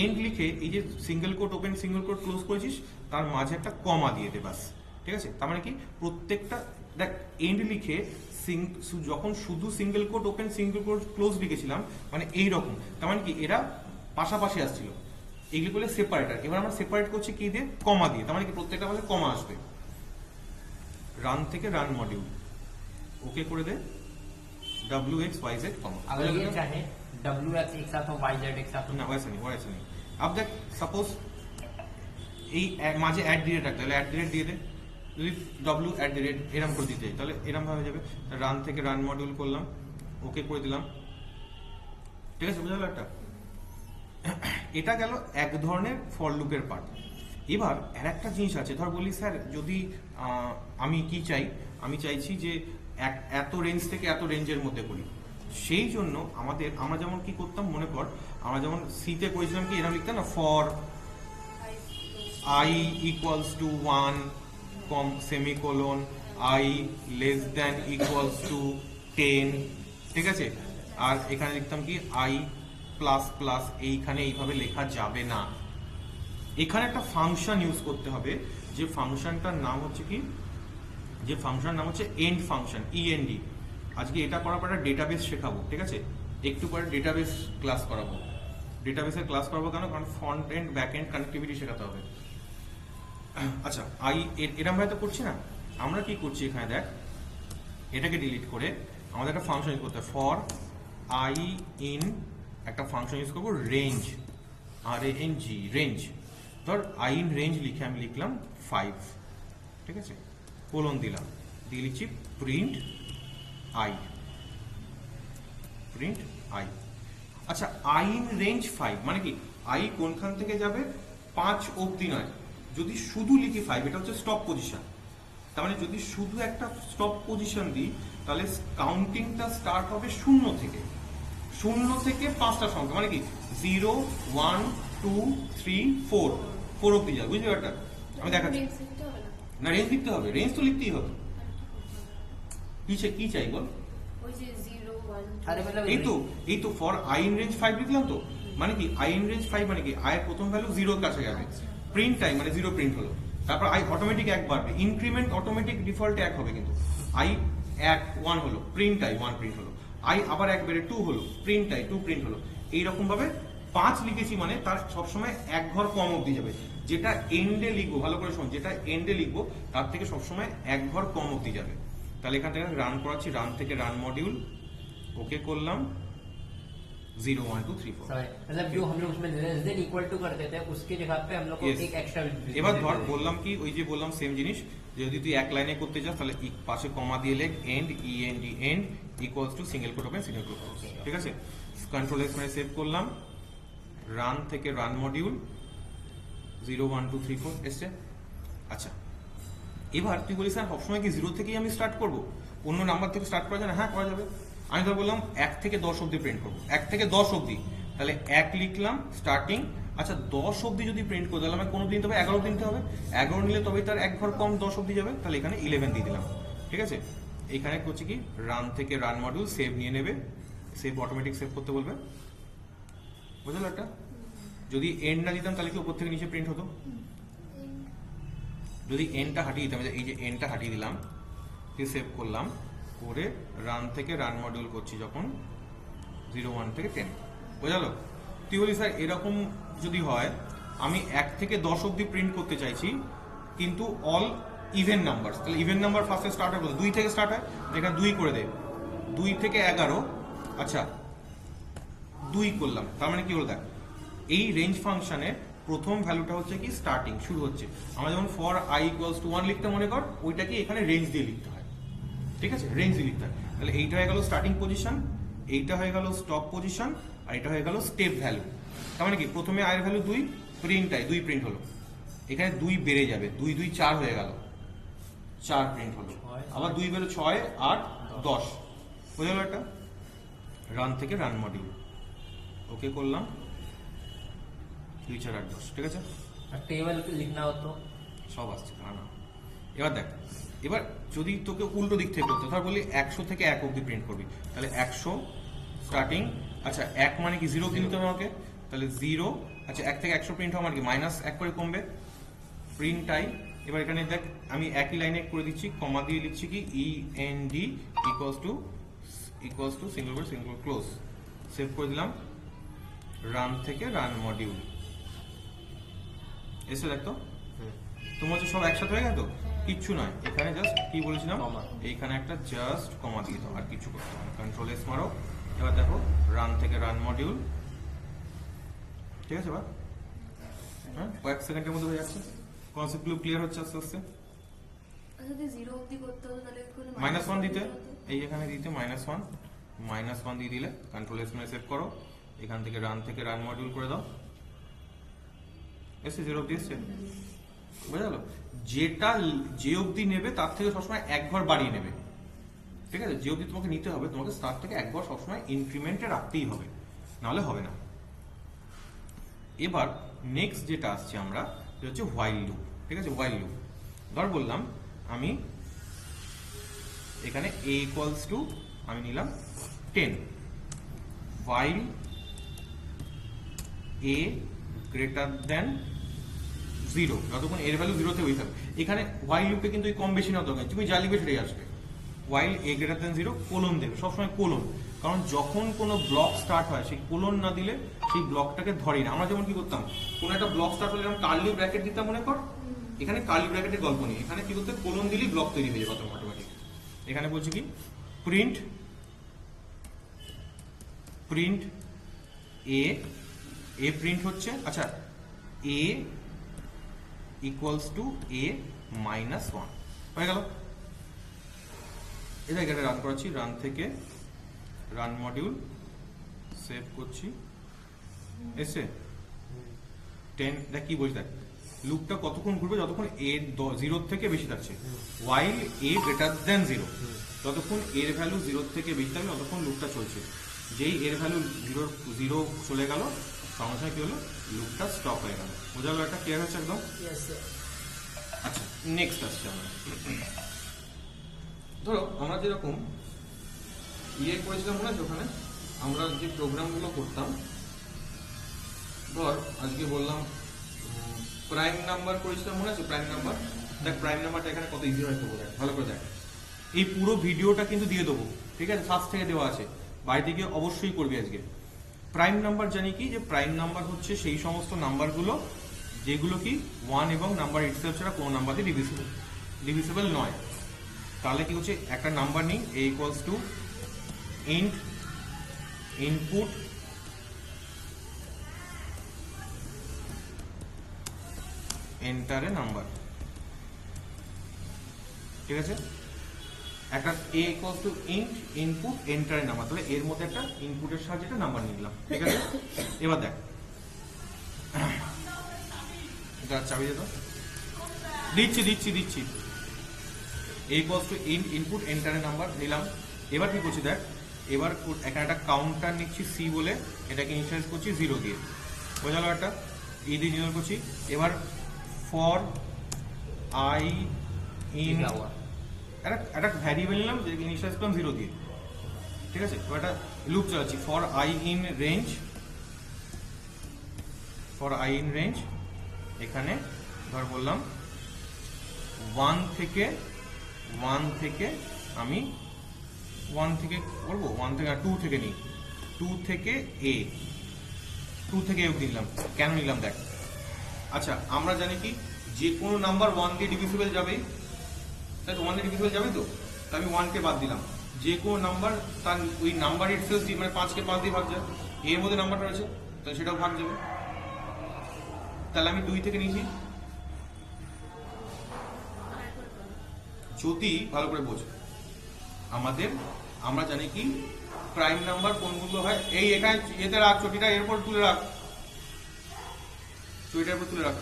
এন্ড লিখে এই যে single quote open single quote close করেছিস, তার মাঝে একটা কমা দিয়ে দে বাস, ঠিক আছে? তার মানে কি প্রত্যেকটা দেখ এন্ড লিখে যখন শুধু single quote open single quote close লিখেছিলাম মানে এইরকম, তার মানে কি এরা পাশাপাশি আসছিল, এগুলি বলে সেপারেটার। এবার আমরা সেপারেট করছি কি দিয়ে, কমা দিয়ে, তার মানে কি প্রত্যেকটা মাঝে কমা আসবে। রান থেকে রান মডিউল ওকে করে দে, ডাব্লিউ এক্স ওয়াই জেড কমা। अगर ये चाहे डब्ल्यू एक्स एक साथ हो वाई जेड एक साथ हो না वैसे नहीं, वैसे नहीं। अब देख सपोज এই মাঝে অ্যাট দি রেট রাখতে, তাহলে অ্যাট দি রেট দিয়ে দে, যদি ডব্লিউ অ্যাট দি রেট এরম করে দিতে চাই তাহলে এরম ভাবে যাবে। রান থেকে রান মডিউল করলাম, ওকে করে দিলাম, ঠিক আছে? বুঝা গেল একটা? এটা গেল এক ধরনের ফর লুপের পার্ট। এবার আর একটা জিনিস আছে, ধর বলি স্যার যদি আমি কি চাই, আমি চাইছি যে এত রেঞ্জ থেকে এত রেঞ্জের মধ্যে করি, সেই জন্য আমরা যেমন কি করতাম মনে কর, আমরা যেমন সিতে করেছিলাম কি এরকম লিখতাম না, for I equals two 1 com semicolon I less than equals to 10, ঠিক আছে? আর এখানে লিখতাম কি আই প্লাস প্লাস, এইখানে এইভাবে লেখা যাবে না, এখানে একটা ফাংশন ইউজ করতে হবে, যে ফাংশনটার নাম হচ্ছে কি, যে ফাংশনের নাম হচ্ছে এন্ড ফাংশন, ইএনডি। আজকে এটা করার পর একটা ডেটাবেস শেখাবো, ঠিক আছে? একটু পরে ডেটাবেস ক্লাস করাবো। ডেটাবেসের ক্লাস করাবো কেন, কারণ front end back end connectivity শেখাতে হবে। আচ্ছা আই এরম ভাবে তো করছি না, আমরা কি করছি এখানে দেখ, এটাকে ডিলিট করে আমাদের একটা ফাংশন ইউজ করতে হবে, ফর আই ইন একটা ফাংশন ইউজ করবো রেঞ্জ, RANG রেঞ্জ। ধর আই ইন রেঞ্জ লিখে আমি লিখলাম 5, ঠিক আছে? কোলন দিলাম, দিয়ে লিখছি প্রিন্ট আই, প্রিন্ট আই। আচ্ছা আই ইন রেঞ্জ 5 মানে কি, আই কোনখান থেকে যাবে 5 অবধি নয়, যদি শুধু লিখি 5, এটা হচ্ছে স্টপ পজিশন। তার মানে যদি শুধু একটা স্টপ পজিশন দিই তাহলে কাউন্টিংটা স্টার্ট হবে 0 থেকে, 0 থেকে 5টা সংখ্যা, মানে কি 0 1 2 3 4 অবধি যাবে। বুঝলি ব্যাপারটা? আমি দেখাচ্ছি না, রেঞ্জ লিখতে হবে, রেঞ্জ তো লিখতেই হবে। কি চাই বল? अरे मतलब এই তো ফর আই ইন রেঞ্জ 5 লিখলাম তো, মানে কি আই ইন রেঞ্জ 5 মানে কি আই এর প্রথম ভ্যালু 0 এর কাছে যাবে, প্রিন্ট টাইম মানে 0 প্রিন্ট হলো, তারপর আই অটোমেটিক 1 বাড়বে, ইনক্রিমেন্ট অটোমেটিক ডিফল্ট 1 হবে, কিন্তু আই 1 হলো, প্রিন্ট আই 1 প্রিন্ট হলো, আই আবার 1 বেড়ে 2 হলো, প্রিন্ট আই 2 প্রিন্ট হলো। এইরকম ভাবে 5 লিখেছি মানে তার সবসময় 1 ঘর কম অবধি যাবে, যেটা এন্ডে লিখবো, ভালো করে শোন, যেটা এন্ডে লিখবো তার থেকে সবসময় 1 ঘর কম অবধি যাবে। তাহলে এখান থেকে রান করাচ্ছি, রান থেকে রান মডিউল ওকে করলাম, 0 1 2 3 4। मतलब जो हम लोग उसमें लेस देन इक्वल टू कर देते हैं उसकी जगह पे हम लोग को Yes. एक एक्स्ट्रा এবার ধর বললাম কি, ওই যে বললাম সেম জিনিস, যে যদি তুই এক লাইনে করতে চাস তাহলে পাশে কমা দিয়ে লেখ end E N D end equals to single quote open single quote close, ঠিক আছে? কন্ট্রোল এস মানে সেভ করলাম, রান থেকে রান মডিউল 0 1 2 3 4 এসছে। আচ্ছা এবার তুই বলিস স্যার সবসময় কি 0 থেকেই আমি স্টার্ট করবো, অন্য নাম্বার থেকে স্টার্ট করা যায় না? হ্যাঁ করা যাবে। আমি ধর বললাম 1 থেকে 10 অবধি প্রিন্ট করবো, 1 থেকে 10 অবধি, তাহলে 1 লিখলাম স্টার্টিং। আচ্ছা 10 অবধি যদি প্রিন্ট করে তাহলে আমার কোনো দিন হবে 11 দিন হবে, 11 নিলে তবে তার 1 ঘর কম 10 অবধি যাবে, তাহলে এখানে 11 দিয়ে দিলাম, ঠিক আছে? এখানে করছি কি, রান থেকে রান মডিউল সেভ নিয়ে নেবে, সেভ অটোমেটিক সেভ করতে বলবে, বুঝলো একটা? যদি এন্ড না দিতাম তাহলে কি উপর থেকে নিচে প্রিন্ট হতো? যদি এনটা হাঁটিয়ে দিতাম, এই যে এনটা হাঁটিয়ে দিলাম, দিয়ে সেভ করলাম, করে রান থেকে রান মডিউল করছি যখন 01 থেকে 10, বোঝালো? তুই বলি স্যার এরকম যদি হয়, আমি 1 থেকে 10 অব্দি প্রিন্ট করতে চাইছি কিন্তু অল ইভেন নাম্বার, তাহলে ইভেন নাম্বার ফার্স্টে স্টার্ট হয় 2 থেকে স্টার্ট হয়, যেখানে 2 করে দে, 2 থেকে 11, আচ্ছা 2 করলাম, তার মানে কি হলো দেখ, এই রেঞ্জ ফাংশনে প্রথম ভ্যালুটা হচ্ছে কি স্টার্টিং, শুরু হচ্ছে। আমরা যেমন ফর i ইকুয়ালস টু 1 লিখতে মনে কর, ওইটাকে এখানে রেঞ্জ দিয়ে লিখতে হয়, ঠিক আছে, রেঞ্জ দিয়ে লিখতে হয়। তাহলে এইটা হয়ে গেল স্টার্টিং পজিশন, এইটা হয়ে গেল স্টপ পজিশন, আর এটা হয়ে গেল স্টেপ ভ্যালু। তার মানে কি প্রথমে i এর ভ্যালু 2, প্রিন্টটাই 2 প্রিন্ট হলো, এখানে 2 বেড়ে যাবে, 2 2 4 হয়ে গেল, 4 প্রিন্ট হলো, আবার 2 বেরো 6 8 10, হয়ে গেল একটা রান থেকে রান মডিউল। ওকে করলাম, 2 4 8 10, ঠিক আছে, टेबल लिखना हो तो সব আসছে না। এবার দেখ, এবার যদি তোকে উল্টো দিক থেকে করতে, ধর বলি 100 থেকে 1 অব্দি প্রিন্ট করবি, তাহলে 100 স্টার্টিং, আচ্ছা 1 মানে কি 0 দিতে হবে আমাকে, তাহলে 0, আচ্ছা 1 থেকে 100 প্রিন্ট হওয়া মানে কি -1 করে কমবে, প্রিন্ট আই। এবার এখানে দেখ আমি একই লাইনে করে দিচ্ছি, কমা দিয়ে লিখছি কি END equals to single brace single close, save করে দিলাম, রান থেকে রান মডিউল এসে দেখতো তোমার হচ্ছে সব একসাথে হয়ে গেল তো, কিচ্ছু নয়, এখানে জাস্ট কি বলেছিলাম, এইখানে একটা জাস্ট কমা দিয়ে দাও, আর কিছু করতে হবে, কন্ট্রোল এস মারো। এবার দেখো রান থেকে রান মডিউল, ঠিক আছে, বা হ্যাঁ কয়েক সেকেন্ডের মধ্যে হয়ে যাচ্ছে, কনসেপ্টগুলো ক্লিয়ার হচ্ছে আস্তে আস্তে। আচ্ছা যদি 0 অবধি করতে হতো তাহলে কোনো -1 দিতে, এই এখানে দিতে -1 দিয়ে দিলে কন্ট্রোল এস মেরে সেভ করো, এখান থেকে রান মডিউল করে দাও, এসে 0 অব্দি এসছে, বোঝা গেল? যেটা যে অবধি নেবে তার থেকে সবসময় 1 ঘর বাড়িয়ে নেবে, ঠিক আছে, যে অবধি তোমাকে নিতে হবে তোমাকে তার থেকে 1 ঘর সবসময় ইনক্রিমেন্টে রাখতেই হবে, নাহলে হবে না। এবার নেক্সট যেটা আসছে আমরা, সেটা হচ্ছে হোয়াইল লুপ, ঠিক আছে, হোয়াইল লুপ। ধর বললাম আমি এখানে a ইকুয়ালস টু আমি নিলাম 10, while a গ্রেটার দেন 0, যতক্ষণ এর ভ্যালু 0 তে হয়ে থাকবে। এখানে while লুপে কিন্তু কম বেশি না দরকার, তুমি যা লিখবে সেটাই আসবে, while a greater than 0 colon দেবে, সবসময় কোলন, কারণ যখন কোনো ব্লক স্টার্ট হয় সেই কোলন না দিলে সেই ব্লকটাকে ধরে না। আমরা যেমন কি করতাম, কোনো একটা ব্লক স্টার্ট হলে যেমন কার্লি ব্র্যাকেট দিতাম মনে কর, এখানে কার্লি ব্র্যাকেটের গল্প নেই, এখানে কি করতে কোলন দিলেই ব্লক তৈরি হয়ে যাবে অটোমেটিক। এখানে বলছি কি প্রিন্ট এ প্রিন্ট হচ্ছে, আচ্ছা a ইকুয়ালস টু a -1 হয়ে গেল। এটা এখানে রান করাচ্ছি, রান থেকে রান মডিউল সেভ করছি, এসে 10, দেখ কি বলছি, দেখ লুপটা কতক্ষণ ঘুরবে, যতক্ষণ a 0 থেকে বেশি থাকছে, while a গ্রেটার দেন 0, যতক্ষণ এর ভ্যালু 0 থেকে বেশি থাকবে ততক্ষণ লুপটা চলছে, যেই এর ভ্যালু 0 চলে গেল সঙ্গে সঙ্গে কি হলো, লুপটা স্টপ হয়ে গেল, বোঝা গেল? একটা ক্লিয়ার হচ্ছে একদম। আচ্ছা নেক্সট আসছে আমরা, ধরো আমরা যেরকম করেছিলাম মনে আছে, ওখানে আমরা যে প্রোগ্রামগুলো করতাম, ধর আজকে বললাম প্রাইম নাম্বার করেছিলাম মনে আছে, প্রাইম নাম্বার, দেখ প্রাইম নাম্বারটা এখানে কত ইজি হয় করবো, দেখ ভালো করে দেখ, এই পুরো ভিডিওটা কিন্তু দিয়ে দেবো, ঠিক আছে, ফার্স্ট থেকে দেওয়া আছে, বাড়িতে গিয়ে অবশ্যই করবি আজকে। প্রাইম নাম্বার জানি কি, যে প্রাইম নাম্বার হচ্ছে সেই সমস্ত নাম্বারগুলো যেগুলো কি 1 এবং নাম্বার ইটসেলফ ছাড়া কোনো নাম্বার দিয়ে ডিভিজিবল নয়। তাহলে কি হচ্ছে, একটা নাম্বার নিই a equals to int input enter a number, ঠিক আছে, একটা a equals to int input enter a number, তাহলে এর মধ্যে একটা ইনপুটের সাহায্যে একটা নাম্বার নিয়ে নিলাম, ঠিক আছে। এবার দেখ এটা চাবি দে তো, দিচ্ছি a equals two input enter a number নিলাম। এবার কি করছি দেখ, এবার এখানে একটা কাউন্টার নিচ্ছি c বলে, এটাকে ইনিশিয়ালাইজ করছি 0 দিয়ে, বোঝা গেল? একটা এই দিয়ে জেনারেল করছি। এবার ফর i ইন একটা ভ্যারিয়েবল নিলাম যেটাকে ইনিশিয়ালাইজ করলাম 0 দিয়ে, ঠিক আছে। এবার একটা লুপ চালাচ্ছি, for i in range for I in range এখানে ধর বললাম 1 থেকে আমি 1 থেকে বলবো 1 থেকে 2 থেকে নিই 2 থেকে এ 2 থেকে এ অবধি নিলাম। কেন নিলাম দেখ। আচ্ছা আমরা জানি কি যে কোনো নাম্বার 1 দিয়ে ডিভিজিবল যাবেই, তাই তো 1 দিয়ে ডিভিজিবল যাবে তো আমি 1 কে বাদ দিলাম। যে কোনো নাম্বার তার ওই নাম্বার ইটসেলফ দিয়ে মানে 5 কে 5 দিয়ে ভাগ যায়, এর মধ্যে নাম্বারটা রয়েছে তাহলে সেটাও ভাগ যাবে। তাহলে আমি 2 থেকে নিয়েছি। যদি ভালো করে বোঝো আমরা জানি কি প্রাইম নাম্বার কোনগুলো হয়, এই এখানে এতে রাখ চটিটা, এরপর তুলে রাখ চটিটার উপর তুলে রাখ।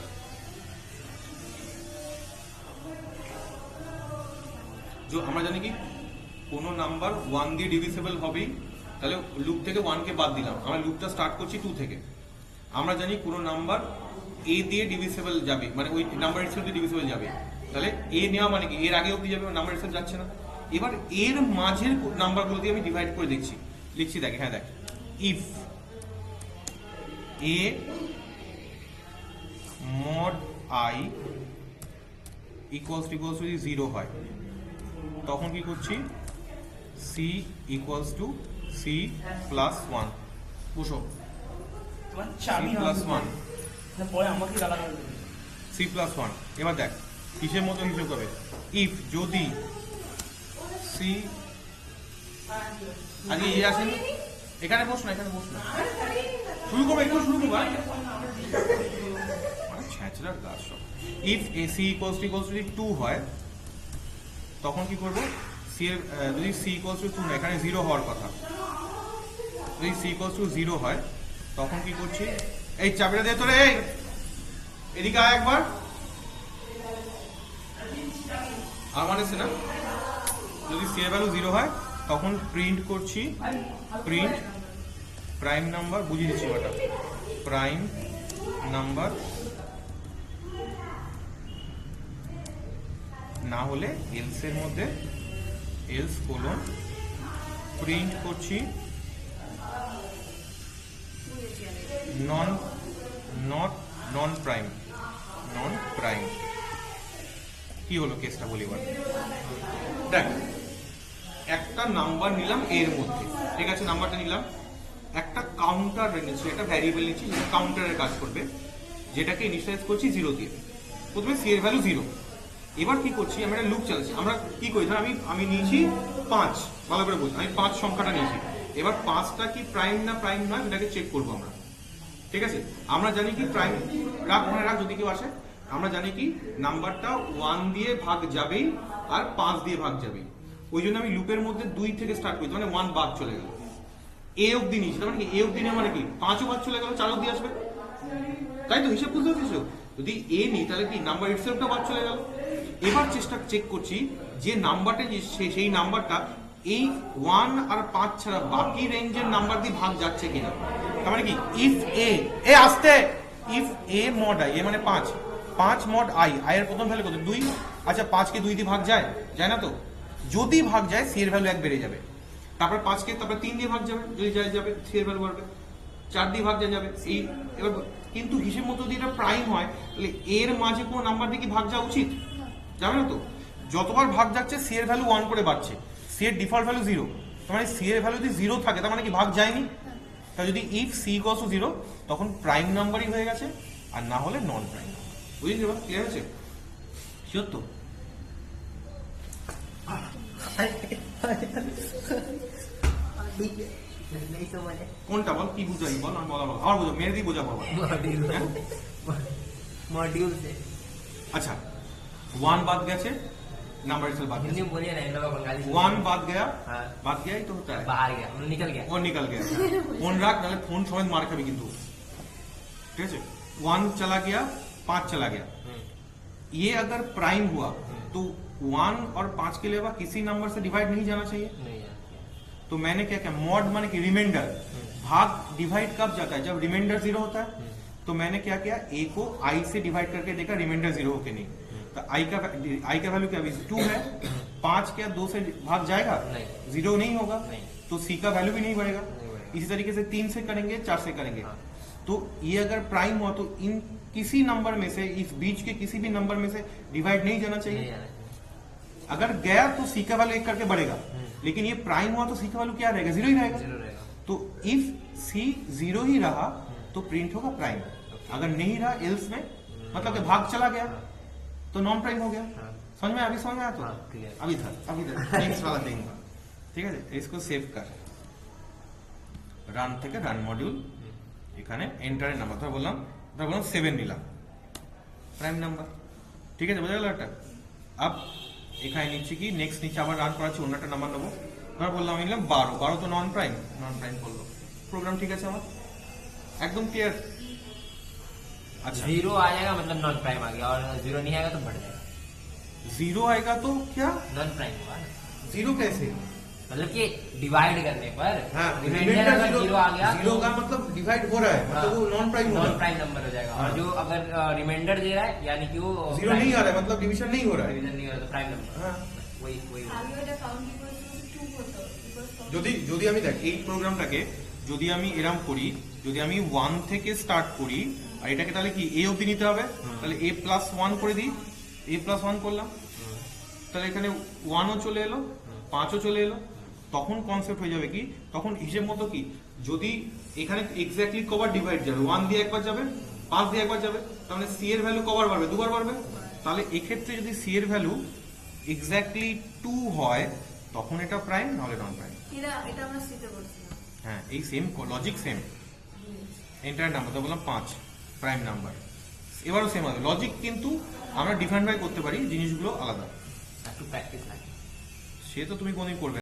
আমরা জানি কি কোন নাম্বার 1 দিয়ে ডিভিজিবল হবেই, তাহলে লুপ থেকে 1 কে বাদ দিলাম, আমরা লুপটা স্টার্ট করছি 2 থেকে। আমরা জানি কোন নাম্বার এ দিয়ে ডিভিজিবল যাবে মানে ওই নাম্বার ইটসেলফ দিয়ে ডিভিজিবল যাবে, তাহলে এ নেওয়া মানে কি এর আগে অবধি যাবে, নাম্বার ইটসেলফ যাচ্ছে না। এবার এর মাঝের নাম্বারগুলো দিয়ে আমি ডিভাইড করে দেখছি, লিখছি দেখ। হ্যাঁ দেখ, if A mod I equals to 0 হয় তখন কি করছি C equals to C plus 1। বসো, সি প্লাস 1 সি প্লাস 1। এবার দেখ কিসের মতো হিসেব হবে, ইফ যদি সি আগে এ আসেন এখানে বস না, এখানে বস না, শুরু করবো একটু শুরু করবো মানে ছ্যাঁচড়ার গাছ সব। If A C equals to 2 হয় তখন কি করবো সি এর যদি সি ইকুয়ালস টু 2 না এখানে 0 হওয়ার কথা, যদি সি ইকুয়ালস টু 0 হয় তখন কি করছি এই চাবিটা দিয়ে তোরে এদিকে আয় একবার, আর মানে না যদি সি এর ভ্যালু 0 হয় তখন প্রিন্ট করছি প্রিন্ট প্রাইম নাম্বার, বুঝিয়ে দিচ্ছি ওটা প্রাইম নাম্বার না হলে এলস এর মধ্যে এলস কোলন প্রিন্ট করছি নন প্রাইম কি হলো কেসটা বলি এবার দেখ। একটা নাম্বার নিলাম এর মধ্যে, ঠিক আছে নাম্বারটা নিলাম, একটা কাউন্টার নিচ্ছি, একটা ভ্যারিয়েবল নিচ্ছি যেটা কাউন্টারের কাজ করবে, যেটাকে ইনিশিয়ালাইজ করছি 0 দিয়ে। প্রথমে সি এর ভ্যালু 0। এবার কি করছি আমরা একটা লুপ চালাচ্ছি। আমরা কি করি ধর আমি নিয়েছি 5, ভালো করে বুঝ, আমি 5 সংখ্যাটা নিয়েছি। এবার 5টা কি প্রাইম না প্রাইম নয় এটাকে চেক করবো আমরা, ঠিক আছে। আমরা জানি কি প্রাইম রাখ মনে রাখ যদি কেউ আসে, আমরা জানি কি নাম্বারটা 1 দিয়ে ভাগ যাবেই আর 5 দিয়ে ভাগ যাবেই, ওই জন্য আমি লুপের মধ্যে 2 থেকে স্টার্ট করি, মানে 1 বাদ চলে গেল, এ অব্দি নিয়েছি, তার মানে কি এ অব্দি নেওয়া মানে কি 5ও বাদ চলে গেল, 4 অব্দি আসবে, তাই তো হিসেব বুঝতে পারছিস। যদি এ নিই তাহলে কি নাম্বার ইটসেলফটা বাদ চলে গেল। এবার চেক করছি যে নাম্বারটা সেই নাম্বারটা এই 1 আর 5 ছাড়া বাকি রেঞ্জের নাম্বার দিয়ে ভাগ যাচ্ছে কিনা। তার মানে কি ইফ এ আসতে ইফ এ মড আই, এ মানে 5 মড আই, আই এর প্রথম ভ্যালু কত 2, আচ্ছা 5 কে 2 দিয়ে ভাগ যায় না তো, যদি ভাগ যায় সি এর ভ্যালু 1 বেড়ে যাবে, তারপর 5 কে তারপর 3 দিয়ে ভাগ যাবে, যদি যাবে সি এর ভ্যালু বাড়বে, 4 দিয়ে ভাগ যাবে এই। এবার কিন্তু হিসেব মতো যদি এটা প্রাইম হয় তাহলে এর মাঝে কোনো নাম্বার দিয়ে কি ভাগ যাওয়া উচিত, যাবে না তো। যতবার ভাগ যাচ্ছে সি এর ভ্যালু 1 করে বাড়ছে, সি এর ডিফল্ট ভ্যালু 0, তার মানে সি এর ভ্যালু যদি 0 থাকে তার মানে কি ভাগ যায়নি। তাই যদি ইফ সি ইকুয়ালস টু 0 তখন প্রাইম নাম্বারই হয়ে গেছে, আর না হলে নন প্রাইম। বুঝলি এবার ক্লিয়ার হয়েছে? শিওর তো? কোনটা বল, কি বুঝাই বল, আমি বলা বল আর বুঝো, মেরে দিয়ে বোঝা বাবা मॉड्यूल से। अच्छा 1 बात गया नंबर इटसेल्फ बात हिंदी में बोलिए ना, इन लोगों को बंगाली से। 1 बात गया, हाँ। बात गया ही तो होता है, बाहर गया, निकल गया। और निकल गया। फोन रख नाले फोन समेत मार खाबी किंतु, ठीक है। 1 चला गया, 5 चला गया, ये अगर प्राइम हुआ तो 1 और 5 के अलावा किसी नंबर से डिवाइड नहीं जाना चाहिए। नहीं यार। तो मैंने क्या किया, मॉड माने कि रिमाइंडर, भाग डिवाइड कब जाता है, जब रिमाइंडर 0 होता है। तो मैंने क्या किया, ए को आई से डिवाइड करके देखा रिमाइंडर 0 हो के नहीं, तो आई का वैल्यू क्या 2 है, 5 क्या 2 से भाग जाएगा, नहीं। 0 नहीं होगा, नहीं। तो सी का वैल्यू भी नहीं बढ़ेगा। इसी तरीके से 3 से करेंगे, 4 से करेंगे, तो ये अगर प्राइम हुआ तो इन किसी नंबर में से, इस बीच के किसी भी नंबर में से डिवाइड नहीं जाना नहीं चाहिए। आना चाहिए। अगर गया तो सी का वैल्यू एक करके बढ़ेगा, लेकिन ये प्राइम हुआ तो सी का वैल्यू क्या रहेगा, जीरो ही रहेगा। जीरो रहेगा। तो इफ सी जीरो ही रहा तो प्रिंट होगा प्राइम, अगर नहीं रहा एल्स में मतलब कि भाग चला गया तो नॉन प्राइम हो गया। हाँ। समझ में, अभी समझ में आया तो हाँ, clear। अभी था नेक्स्ट वाला देंगे। ঠিক আছে, इसको সেভ कर রান থেকে রান মডিউল এখানে এন্টারের নাম্বার ধর বললাম 7 নিলাম প্রাইম নাম্বার। ঠিক আছে, বোঝা গেল একটা। আপ এখানে নিচ্ছি কি নেক্সট নিচে আবার রান করাচ্ছি, অন্য একটা নাম্বার নেবো। ধর বললাম আমি নিলাম 12 তো নন প্রাইম করলো, প্রোগ্রাম ঠিক আছে আমার একদম ক্লিয়ার। अच्छा, जीरो आ जाएगा मतलब नॉन प्राइम आ गया, और जीरो नहीं आएगा तो बढ़ जाएगा, जीरो आएगा तो क्या, नॉन प्राइम होगा ना। जीरो कैसे? मतलब कि डिवाइड करने पर हाँ, रिमाइंडर अगर जीरो आ गया जीरो का मतलब डिवाइड हो रहा है, मतलब वो non prime non prime number हो जाएगा। हाँ। और जो अगर रिमाइंडर दे रहा है यानी कि वो जीरो नहीं आ रहा है, मतलब डिवीजन नहीं हो रहा है। डिवीजन नहीं हो रहा तो प्राइम नंबर। हाँ। वही वही আগে ওটা কাউন্ট ইকুয়াল টু 2 হতো বিকজ যদি যদি আমি দেখ এই প্রোগ্রামটাকে যদি আমি এরম করি, যদি আমি 1 থেকে স্টার্ট করি আর এটাকে তাহলে কি এ অবধি নিতে হবে, তাহলে a+1 করে দিই, a+1 করলাম, তাহলে এখানে 1ও চলে এলো 5ও চলে এলো। তখন কনসেপ্ট হয়ে যাবে কি, তখন হিসেব মতো কি যদি এখানে এক্স্যাক্টলি কবার ডিভাইড যাবে, 1 দিয়ে একবার যাবে 5 দিয়ে একবার যাবে, তাহলে সি এর ভ্যালু কবার বাড়বে, দুবার বাড়বে। তাহলে এক্ষেত্রে যদি সি এর ভ্যালু এক্স্যাক্টলি 2 হয় তখন এটা প্রাইম, নাহলে নন প্রাইম। এটা আমরা শিখতে বলছিলাম। হ্যাঁ, এই same logic same. Enter number তো বললাম 5 প্রাইম নাম্বার, এবারও সেম হবে লজিক, কিন্তু আমরা ডিফারেন্ট করতে পারি, জিনিসগুলো আলাদা। একটু প্র্যাকটিস লাগে। সে তো তুমি কোনদিন করবে